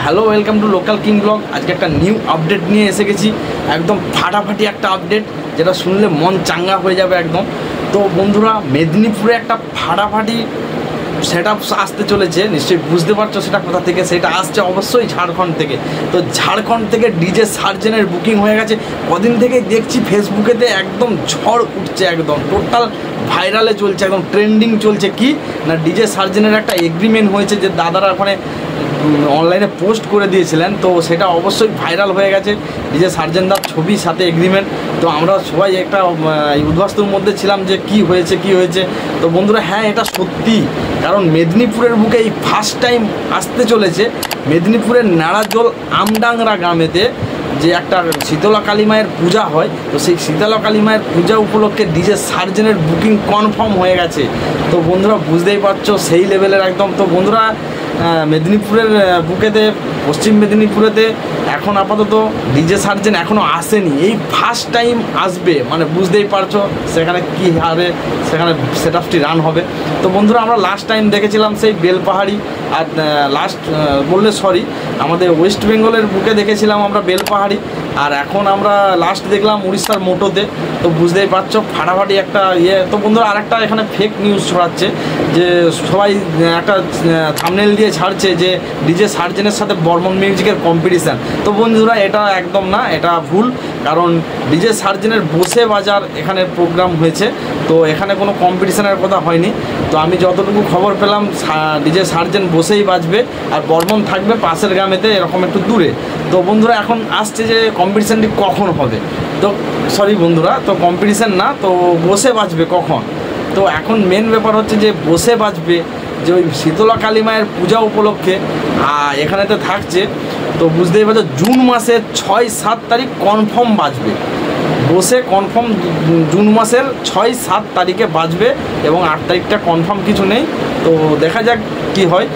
Hello, welcome to local king blog. আজকে একটা new update নিয়ে এসে গেছি, একদম ফাটাফাটি একটা আপডেট, যেটা শুনলে মন চাঙ্গা হয়ে যাবে একদম। তো বন্ধুরা, মেদিনীপুরে একটা ফাটাফাটি সেট আপ আসতে চলেছে, নিশ্চয়ই বুঝতে পারছো সেটা কোথা থেকে। সেটা আসছে অবশ্যই ঝাড়খণ্ড থেকে। তো ঝাড়খণ্ড থেকে ডিজে সার্জেনের বুকিং হয়ে গেছে। কদিন থেকেই দেখছি ফেসবুকেতে একদম ঝড় উঠছে, একদম টোটাল ভাইরালে চলছে, একদম ট্রেন্ডিং চলছে। কি না, ডিজে সার্জেনের একটা এগ্রিমেন্ট হয়েছে, যে দাদারা ওখানে অনলাইনে পোস্ট করে দিয়েছিলেন। তো সেটা অবশ্যই ভাইরাল হয়ে গেছে, ডিজে সার্জেনদার ছবির সাথে এগ্রিমেন্ট। তো আমরা সবাই একটা উদ্বাস্তুর মধ্যে ছিলাম যে কি হয়েছে। তো বন্ধুরা, হ্যাঁ, এটা সত্যি। কারণ মেদিনীপুরের বুকে এই ফার্স্ট টাইম আসতে চলেছে মেদিনীপুরের নাড়াজোল আমডাংরা গ্রামেতে, যে একটা শীতলা কালী মায়ের পূজা হয়। তো সেই শীতলা কালী মায়ের পূজা উপলক্ষে ডিজে সার্জেনের বুকিং কনফার্ম হয়ে গেছে। তো বন্ধুরা, বুঝতেই পারছো সেই লেভেলের একদম। তো বন্ধুরা, মেদিনীপুরের বুকেতে, পশ্চিম মেদিনীপুরেতে এখন আপাতত ডিজে সার্জেন এখনও আসেনি, এই ফার্স্ট টাইম আসবে। মানে বুঝতেই পারছো সেখানে কী হারে সেখানে সেট আপটি রান হবে। তো বন্ধুরা, আমরা লাস্ট টাইম দেখেছিলাম সেই বেলপাহাড়ি, আর আমাদের ওয়েস্ট বেঙ্গলের বুকে দেখেছিলাম আমরা বেলপাহাড়ি, আর এখন আমরা লাস্ট দেখলাম উড়িষ্যার মোটোতে। তো বুঝতেই পারছো ফাটাফাটি একটা ইয়ে। তো বন্ধুরা, আরেকটা এখানে ফেক নিউজ ছড়াচ্ছে, যে সবাই একটা থাম্বনেল দিয়ে ছাড়ছে যে ডিজে সার্জেনের সাথে বর্মন মিউজিকের কম্পিটিশান। তো বন্ধুরা, এটা একদম না, এটা ভুল। কারণ ডিজে সার্জেনের বসে বাজার এখানে প্রোগ্রাম হয়েছে, তো এখানে কোনো কম্পিটিশানের কথা হয়নি। তো আমি যতটুকু খবর পেলাম, ডিজে সার্জেন বসেই বাজবে, আর বর্মন থাকবে পাশের গ্রামেতে, এরকম একটু দূরে। তো বন্ধুরা, এখন আসছে যে কম্পিটিশানটি কখন হবে। তো সরি বন্ধুরা, তো কম্পিটিশান না, তো বসে বাজবে কখন। তো এখন মেন ব্যাপার হচ্ছে যে বসে বাজবে, যে ওই শীতলা কালী মায়ের পূজা উপলক্ষে এখানেতে থাকছে। তো বুঝতেই পারছো জুন মাসের 6-7 তারিখ কনফার্ম বাজবে, বসে কনফার্ম জুন মাসের 6-7 তারিখে বাজবে, এবং 8 তারিখটা কনফার্ম কিছু নেই। তো দেখা যাক কি হয়।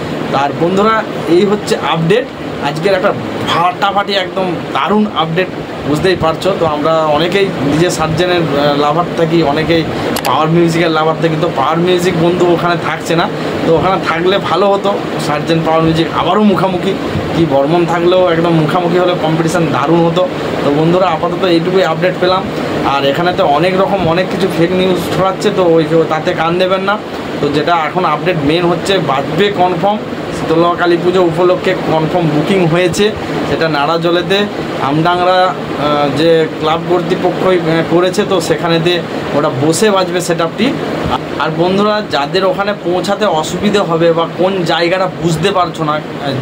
আর বন্ধুরা, এই হচ্ছে আপডেট আজকের, একটা ফাটাফাটি একদম দারুণ আপডেট, বুঝতেই পারছো। তো আমরা অনেকেই ডিজে সার্জেনের লাভার থাকি, অনেকেই পাওয়ার মিউজিকের লাভার থাকি। তো পাওয়ার মিউজিক বন্ধু ওখানে থাকছে না, তো ওখানে থাকলে ভালো হতো। সার্জেন পাওয়ার মিউজিক আবারও মুখামুখি, কি বর্মন থাকলেও একদম মুখামুখি হলে কম্পিটিশান দারুণ হতো। তো বন্ধুরা, আপাতত এইটুকুই আপডেট পেলাম। আর এখানে তো অনেক কিছু ফেক নিউজ ছড়াচ্ছে, তো তাতে কান দেবেন না। তো যেটা এখন আপডেট মেন হচ্ছে, বাজবে কনফার্ম, শীতলা কালী পুজো উপলক্ষে কনফার্ম বুকিং হয়েছে। সেটা নাড়াজলেতে আমডাংরা যে ক্লাব কর্তৃপক্ষই করেছে, তো সেখানেতে ওটা বসে বাজবে সেট আপটি। আর বন্ধুরা, যাদের ওখানে পৌঁছাতে অসুবিধে হবে বা কোন জায়গাটা বুঝতে পারছো না,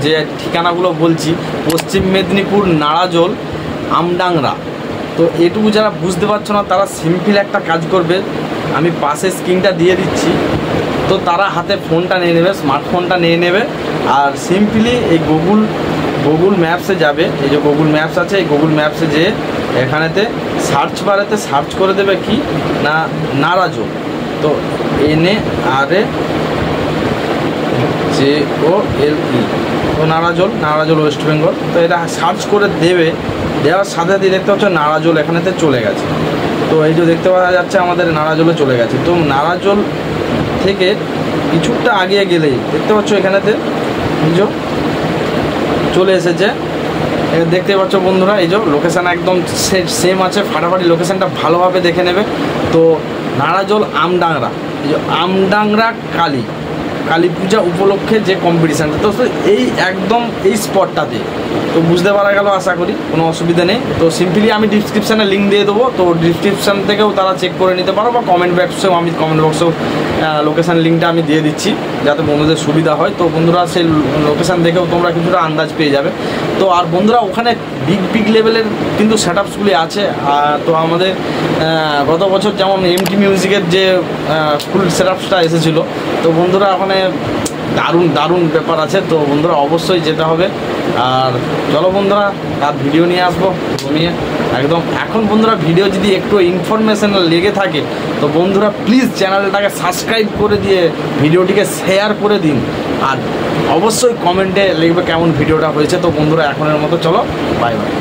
যে ঠিকানাগুলো বলছি, পশ্চিম মেদিনীপুর নাড়াজোল আমডাংরা। তো এটুকু যারা বুঝতে পারছো না, তারা সিম্পল একটা কাজ করবে, আমি পাশে স্ক্রিনটা দিয়ে দিচ্ছি। তো তারা হাতে ফোনটা নিয়ে নেবে, স্মার্টফোনটা নিয়ে নেবে, আর সিম্পলি এই গুগল ম্যাপসে যাবে। এই যে গুগল ম্যাপস আছে, এই গুগল ম্যাপসে যে এখানেতে সার্চ বারেতে সার্চ করে দেবে কি না, নাড়াজোল। তো NARAJOLE, তো নাড়াজোল ওয়েস্ট বেঙ্গল। তো এটা সার্চ করে দেওয়ার সাথে সাথে দেখতে পাচ্ছ নাড়াজোল এখানেতে চলে গেছে। তো এই যে দেখতে পাওয়া যাচ্ছে আমাদের নাড়াজোলে চলে গেছে। তো নাড়াজোল থেকে কিছুটা আগিয়ে গেলেই দেখতে পাচ্ছ এখানেতে চলে এসেছে। দেখতে পাচ্ছ বন্ধুরা, এই যে লোকেশান একদম সেম আছে, ফাটাফাটি লোকেশানটা ভালোভাবে দেখে নেবে। তো নাড়াজোল আমডাংরা, এই যে আমডাংরা কালী পূজা উপলক্ষে যে কম্পিটিশানটা, তো এই একদম এই স্পটটাতে। তো বুঝতে পারা গেল, আশা করি কোনো অসুবিধা নেই। তো সিম্পলি আমি ডিসক্রিপশানে লিঙ্ক দিয়ে দেবো, তো ডিসক্রিপশান থেকেও তারা চেক করে নিতে পারো, বা কমেন্ট বক্সেও লোকেশান লিঙ্কটা আমি দিয়ে দিচ্ছি, যাতে বন্ধুদের সুবিধা হয়। তো বন্ধুরা, সেই লোকেশান দেখেও তোমরা কিছুটা আন্দাজ পেয়ে যাবে। তো আর বন্ধুরা, ওখানে বিগ লেভেলের কিন্তু সেট আপসগুলি আছে। তো আমাদের গত বছর যেমন MT মিউজিকের যে ফুল সেট আপসটা এসেছিলো, তো বন্ধুরা ওখানে দারুণ ব্যাপার আছে। তো বন্ধুরা, অবশ্যই যেতে হবে। আর চলো বন্ধুরা, তার ভিডিও নিয়ে আসবো নিয়ে একদম। এখন বন্ধুরা, ভিডিও যদি একটু ইনফরমেশনাল লেগে থাকে, তো বন্ধুরা প্লিজ চ্যানেলটাকে সাবস্ক্রাইব করে দিয়ে ভিডিওটিকে শেয়ার করে দিন, আর অবশ্যই কমেন্টে লিখবে কেমন ভিডিওটা হয়েছে। তো বন্ধুরা, এখনের মতো চলো, বাই বাই।